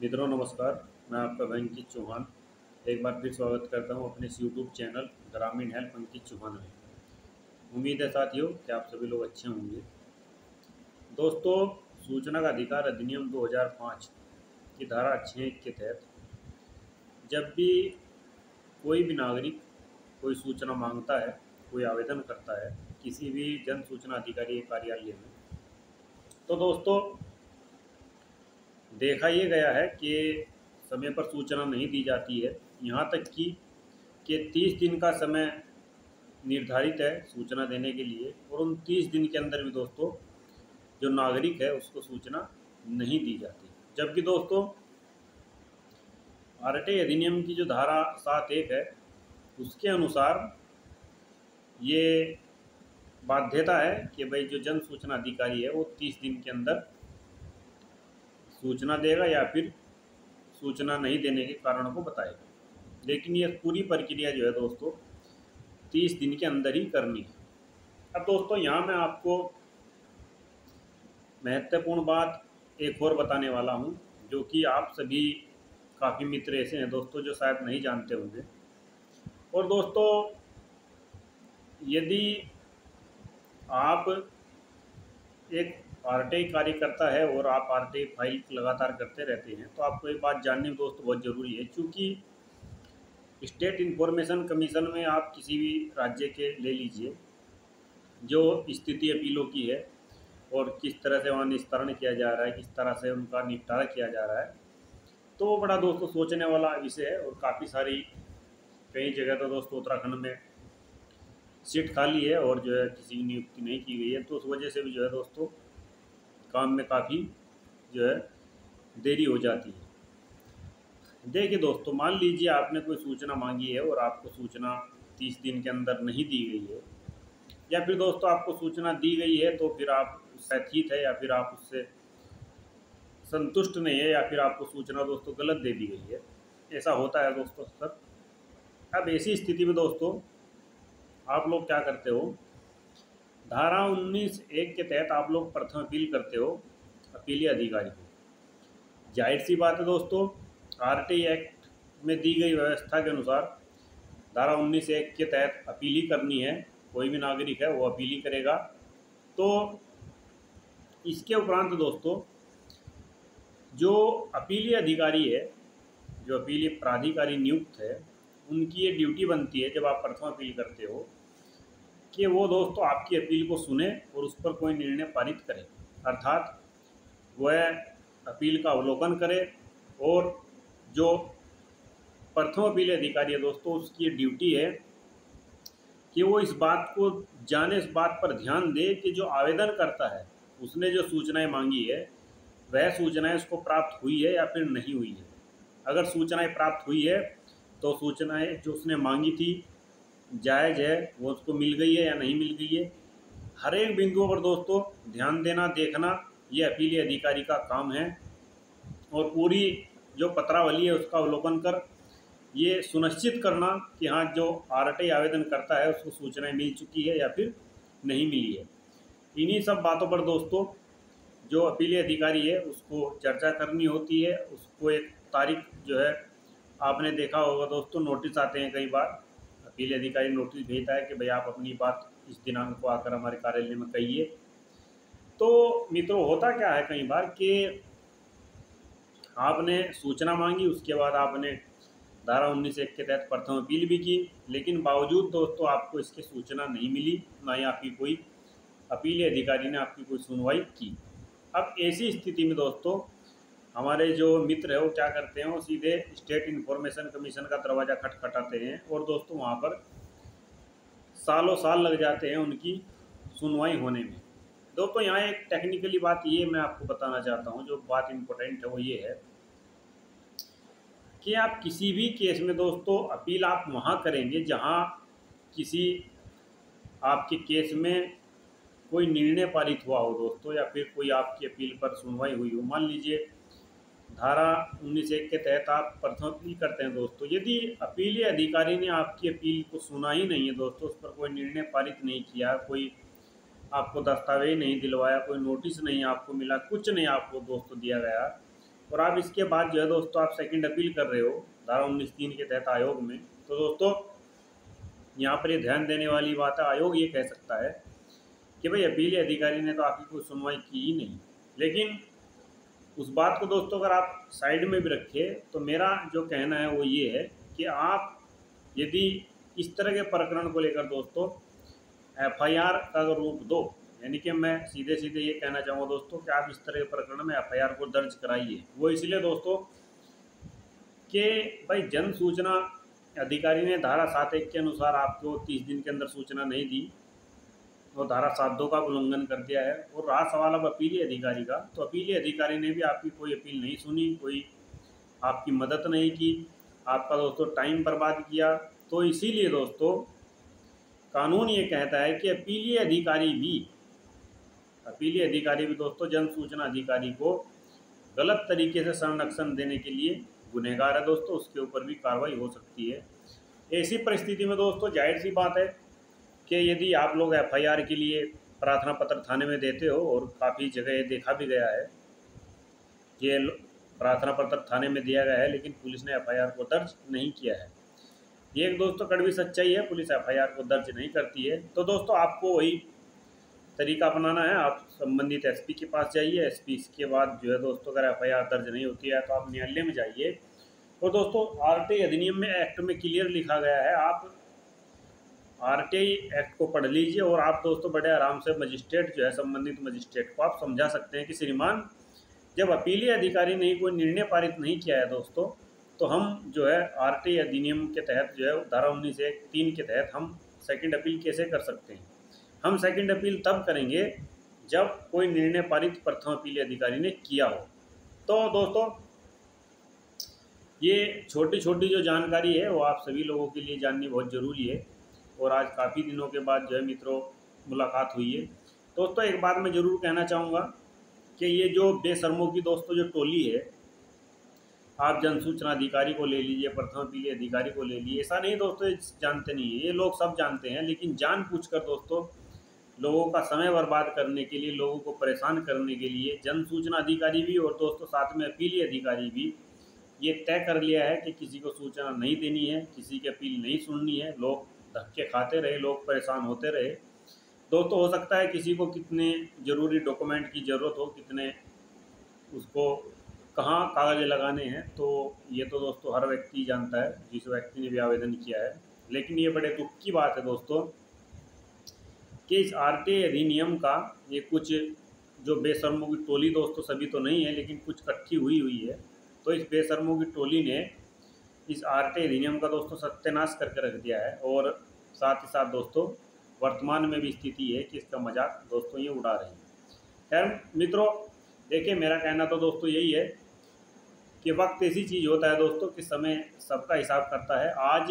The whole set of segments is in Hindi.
मित्रों नमस्कार। मैं आपका भाई अंकित चौहान एक बार फिर स्वागत करता हूं अपने इस यूट्यूब चैनल ग्रामीण हेल्प अंकित चौहान में। उम्मीद है साथियों कि आप सभी लोग अच्छे होंगे। दोस्तों, सूचना का अधिकार अधिनियम 2005 की धारा 6 के तहत जब भी कोई भी नागरिक कोई सूचना मांगता है, कोई आवेदन करता है किसी भी जन सूचना अधिकारी कार्यालय में, तो दोस्तों देखा ये गया है कि समय पर सूचना नहीं दी जाती है। यहाँ तक कि 30 दिन का समय निर्धारित है सूचना देने के लिए, और उन 30 दिन के अंदर भी दोस्तों जो नागरिक है उसको सूचना नहीं दी जाती। जबकि दोस्तों आरटीआई अधिनियम की जो धारा 7(1) है उसके अनुसार ये बाध्यता है कि भाई जो जन सूचना अधिकारी है वो 30 दिन के अंदर सूचना देगा या फिर सूचना नहीं देने के कारणों को बताएगा। लेकिन ये पूरी प्रक्रिया जो है दोस्तों 30 दिन के अंदर ही करनी है। अब दोस्तों यहाँ मैं आपको महत्वपूर्ण बात एक और बताने वाला हूँ, जो कि आप सभी काफ़ी मित्र ऐसे हैं दोस्तों जो शायद नहीं जानते होंगे। और दोस्तों यदि आप एक आरटीआई कार्यकर्ता है और आप आरटीआई फाइल लगातार करते रहते हैं, तो आपको एक बात जाननी दोस्तों बहुत ज़रूरी है। क्योंकि स्टेट इंफॉर्मेशन कमीशन में आप किसी भी राज्य के ले लीजिए, जो स्थिति अपीलों की है और किस तरह से वहाँ निस्तारण किया जा रहा है, किस तरह से उनका निपटारा किया जा रहा है, तो वो बड़ा दोस्तों सोचने वाला विषय है। और काफ़ी सारी कई जगह तो दोस्तों उत्तराखंड में सीट खाली है और जो है किसी की नियुक्ति नहीं की गई है, तो उस वजह से भी जो है दोस्तों काम में काफ़ी जो है देरी हो जाती है। देखिए दोस्तों, मान लीजिए आपने कोई सूचना मांगी है और आपको सूचना 30 दिन के अंदर नहीं दी गई है, या फिर दोस्तों आपको सूचना दी गई है तो फिर आप उससे अतीत है या फिर आप उससे संतुष्ट नहीं है, या फिर आपको सूचना दोस्तों गलत दे दी गई है। ऐसा होता है दोस्तों अक्सर। अब ऐसी स्थिति में दोस्तों आप लोग क्या करते हो, धारा 19(1) के तहत आप लोग प्रथम अपील करते हो अपीलीय अधिकारी को। जाहिर सी बात है दोस्तों, आरटीआई एक्ट में दी गई व्यवस्था के अनुसार धारा 19(1) के तहत अपील ही करनी है। कोई भी नागरिक है वो अपील ही करेगा। तो इसके उपरांत दोस्तों जो अपीलीय अधिकारी है, जो अपीलीय प्राधिकारी नियुक्त है, उनकी ये ड्यूटी बनती है जब आप प्रथम अपील करते हो कि वो दोस्तों आपकी अपील को सुने और उस पर कोई निर्णय पारित करे। अर्थात वह अपील का अवलोकन करे, और जो प्रथम अपील अधिकारी है दोस्तों उसकी ड्यूटी है कि वो इस बात को जाने, इस बात पर ध्यान दे कि जो आवेदन करता है उसने जो सूचनाएं मांगी है वह सूचनाएं उसको प्राप्त हुई है या फिर नहीं हुई है। अगर सूचनाएं प्राप्त हुई है तो सूचनाएं जो उसने मांगी थी जायज़ है, वो उसको मिल गई है या नहीं मिल गई है। हर एक बिंदुओं पर दोस्तों ध्यान देना, देखना, ये अपीलीय अधिकारी का काम है। और पूरी जो पत्रावली है उसका अवलोकन कर ये सुनिश्चित करना कि हाँ जो आरटीआई आवेदन करता है उसको सूचनाएं मिल चुकी है या फिर नहीं मिली है। इन्हीं सब बातों पर दोस्तों जो अपीलीय अधिकारी है उसको चर्चा करनी होती है। उसको एक तारीख जो है, आपने देखा होगा दोस्तों नोटिस आते हैं कई बार, अपीलीय अधिकारी नोटिस भेजता है कि भाई आप अपनी बात इस दिनांक को आकर हमारे कार्यालय में कहिए। तो मित्रों होता क्या है कई बार कि आपने सूचना मांगी, उसके बाद आपने धारा 19(1) के तहत प्रथम अपील भी की, लेकिन बावजूद दोस्तों आपको इसकी सूचना नहीं मिली, ना ही आपकी कोई अपीलीय अधिकारी ने आपकी कोई सुनवाई की। अब ऐसी स्थिति में दोस्तों हमारे जो मित्र है वो क्या करते हैं, वो सीधे स्टेट इंफॉर्मेशन कमीशन का दरवाज़ा खटखटाते हैं, और दोस्तों वहाँ पर सालों साल लग जाते हैं उनकी सुनवाई होने में। दोस्तों यहाँ एक टेक्निकली बात ये मैं आपको बताना चाहता हूँ, जो बात इम्पोर्टेंट है वो ये है कि आप किसी भी केस में दोस्तों अपील आप वहाँ करेंगे जहाँ किसी आपके केस में कोई निर्णय पारित हुआ हो दोस्तों, या फिर कोई आपकी अपील पर सुनवाई हुई हो। मान लीजिए धारा 19(1) के तहत आप प्रथम अपील करते हैं दोस्तों, यदि अपीलीय अधिकारी ने आपकी अपील को सुना ही नहीं है दोस्तों, उस पर कोई निर्णय पारित नहीं किया, कोई आपको दस्तावेज नहीं दिलवाया, कोई नोटिस नहीं आपको मिला, कुछ नहीं आपको दोस्तों दिया गया, और आप इसके बाद जो है दोस्तों आप सेकंड अपील कर रहे हो धारा 19(3) के तहत आयोग में, तो दोस्तों यहाँ पर ये ध्यान देने वाली बात है, आयोग ये कह सकता है कि भाई अपीली अधिकारी ने तो आपकी कोई सुनवाई की ही नहीं। लेकिन उस बात को दोस्तों अगर आप साइड में भी रखें तो मेरा जो कहना है वो ये है कि आप यदि इस तरह के प्रकरण को लेकर दोस्तों एफआईआर का अगर रूप दो, यानी कि मैं सीधे सीधे ये कहना चाहूँगा दोस्तों कि आप इस तरह के प्रकरण में एफआईआर को दर्ज कराइए। वो इसलिए दोस्तों कि भाई जन सूचना अधिकारी ने धारा 7(1) के अनुसार आपको 30 दिन के अंदर सूचना नहीं दी और धारा 7(2) का उल्लंघन कर दिया है। और रहा सवाल अब अपीली अधिकारी का, तो अपीली अधिकारी ने भी आपकी कोई अपील नहीं सुनी, कोई आपकी मदद नहीं की, आपका दोस्तों टाइम बर्बाद किया। तो इसीलिए दोस्तों कानून ये कहता है कि अपीली अधिकारी भी दोस्तों जन सूचना अधिकारी को गलत तरीके से संरक्षण देने के लिए गुनहगार है दोस्तों, उसके ऊपर भी कार्रवाई हो सकती है। ऐसी परिस्थिति में दोस्तों जाहिर सी बात है कि यदि आप लोग एफआईआर के लिए प्रार्थना पत्र थाने में देते हो, और काफ़ी जगह ये देखा भी गया है कि प्रार्थना पत्र थाने में दिया गया है लेकिन पुलिस ने एफआईआर को दर्ज नहीं किया है। ये एक दोस्तों कड़वी सच्चाई है, पुलिस एफआईआर को दर्ज नहीं करती है। तो दोस्तों आपको वही तरीका अपनाना है, आप संबंधित एसपी के पास जाइए, एसपी के बाद जो है दोस्तों अगर एफआईआर दर्ज नहीं होती है तो आप न्यायालय में जाइए। और दोस्तों आरटीआई अधिनियम में एक्ट में क्लियर लिखा गया है, आप आरटीआई एक्ट को पढ़ लीजिए और आप दोस्तों बड़े आराम से मजिस्ट्रेट जो है संबंधित मजिस्ट्रेट को आप समझा सकते हैं कि श्रीमान जब अपीली अधिकारी ने कोई निर्णय पारित नहीं किया है दोस्तों, तो हम जो है आरटीआई अधिनियम के तहत जो है धारा 19(3) के तहत हम सेकंड अपील कैसे कर सकते हैं। हम सेकंड अपील तब करेंगे जब कोई निर्णय पारित प्रथम अपीली अधिकारी ने किया हो। तो दोस्तों ये छोटी छोटी जो जानकारी है वो आप सभी लोगों के लिए जाननी बहुत ज़रूरी है। और आज काफ़ी दिनों के बाद जो है मित्रों मुलाकात हुई है। दोस्तों एक बात मैं ज़रूर कहना चाहूँगा कि ये जो बेशर्मों की दोस्तों जो टोली है, आप जन सूचना अधिकारी को ले लीजिए, प्रथम अपीली अधिकारी को ले लीजिए, ऐसा नहीं दोस्तों जानते नहीं है, ये लोग सब जानते हैं, लेकिन जानबूझकर दोस्तों लोगों का समय बर्बाद करने के लिए, लोगों को परेशान करने के लिए जन सूचना अधिकारी भी और दोस्तों साथ में अपीली अधिकारी भी ये तय कर लिया है कि किसी को सूचना नहीं देनी है, किसी की अपील नहीं सुननी है। लोग धक्के खाते रहे, लोग परेशान होते रहे। दोस्तों हो सकता है किसी को कितने ज़रूरी डॉक्यूमेंट की ज़रूरत हो, कितने उसको कहाँ कागज़ लगाने हैं, तो ये तो दोस्तों हर व्यक्ति जानता है जिस व्यक्ति ने भी आवेदन किया है। लेकिन ये बड़े दुख की बात है दोस्तों कि इस आरटीआई अधिनियम का ये कुछ जो बेशर्मों की टोली दोस्तों सभी तो नहीं है लेकिन कुछ इकट्ठी हुई है, तो इस बेशर्मों की टोली ने इस आरटीआई अधिनियम का दोस्तों सत्यानाश करके रख दिया है। और साथ ही साथ दोस्तों वर्तमान में भी स्थिति है कि इसका मजाक दोस्तों ये उड़ा रहे हैं। खैर मित्रों देखिए मेरा कहना तो दोस्तों यही है कि वक्त ऐसी चीज़ होता है दोस्तों कि समय सबका हिसाब करता है। आज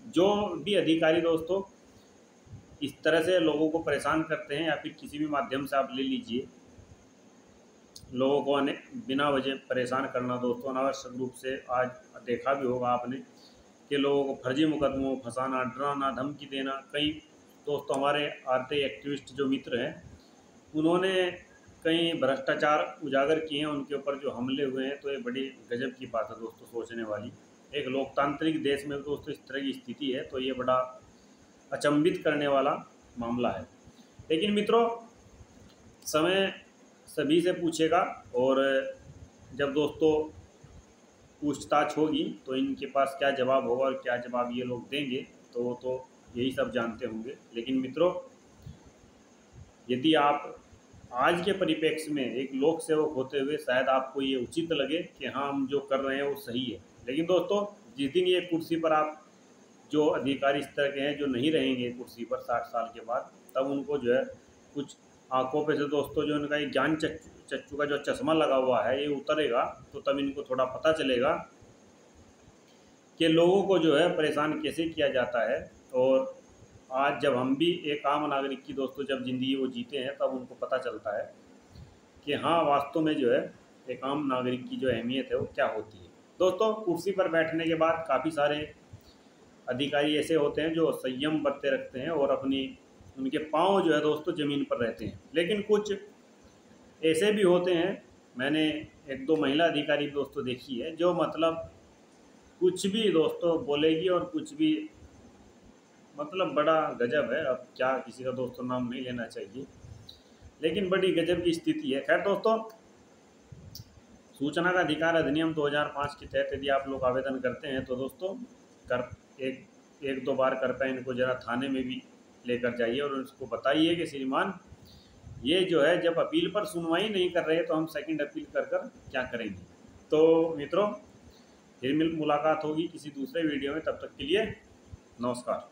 जो भी अधिकारी दोस्तों इस तरह से लोगों को परेशान करते हैं या फिर किसी भी माध्यम से आप ले लीजिए, लोगों को बिना वजह परेशान करना दोस्तों अनावश्यक रूप से आज देखा भी होगा आपने कि लोगों को फर्जी मुकदमों में फंसाना, डराना, धमकी देना। कई दोस्तों हमारे आरटीआई एक्टिविस्ट जो मित्र हैं उन्होंने कई भ्रष्टाचार उजागर किए हैं, उनके ऊपर जो हमले हुए हैं, तो ये बड़ी गजब की बात है दोस्तों सोचने वाली। एक लोकतांत्रिक देश में दोस्तों इस तरह की स्थिति है तो ये बड़ा अचंभित करने वाला मामला है। लेकिन मित्रों समय सभी से पूछेगा और जब दोस्तों पूछताछ होगी तो इनके पास क्या जवाब होगा और क्या जवाब ये लोग देंगे तो वो तो यही सब जानते होंगे। लेकिन मित्रों यदि आप आज के परिप्रेक्ष्य में एक लोक सेवक होते हुए शायद आपको ये उचित लगे कि हाँ हम जो कर रहे हैं वो सही है, लेकिन दोस्तों जिस दिन ये कुर्सी पर आप जो अधिकारी इस तरह के हैं जो नहीं रहेंगे कुर्सी पर 60 साल के बाद, तब उनको जो है कुछ आंखों पे से दोस्तों जो इनका एक ज्ञान चक्षु का जो चश्मा लगा हुआ है ये उतरेगा, तो तब इनको थोड़ा पता चलेगा कि लोगों को जो है परेशान कैसे किया जाता है। और आज जब हम भी एक आम नागरिक की दोस्तों जब ज़िंदगी वो जीते हैं तब उनको पता चलता है कि हाँ वास्तव में जो है एक आम नागरिक की जो अहमियत है वो क्या होती है। दोस्तों कुर्सी पर बैठने के बाद काफ़ी सारे अधिकारी ऐसे होते हैं जो संयम बरते रखते हैं और उनके पाँव जो है दोस्तों ज़मीन पर रहते हैं, लेकिन कुछ ऐसे भी होते हैं मैंने एक दो महिला अधिकारी दोस्तों देखी है जो मतलब कुछ भी दोस्तों बोलेगी और कुछ भी, मतलब बड़ा गजब है। अब क्या, किसी का दोस्तों नाम नहीं लेना चाहिए, लेकिन बड़ी गजब की स्थिति है। खैर दोस्तों, सूचना का अधिकार अधिनियम 2005 के तहत यदि आप लोग आवेदन करते हैं तो दोस्तों कर एक एक दो बार कृपया इनको जरा थाने में भी लेकर जाइए और उसको बताइए कि श्रीमान, ये जो है जब अपील पर सुनवाई नहीं कर रहे तो हम सेकंड अपील कर कर क्या करेंगे। तो मित्रों, फिर मुलाकात होगी किसी दूसरे वीडियो में, तब तक के लिए नमस्कार।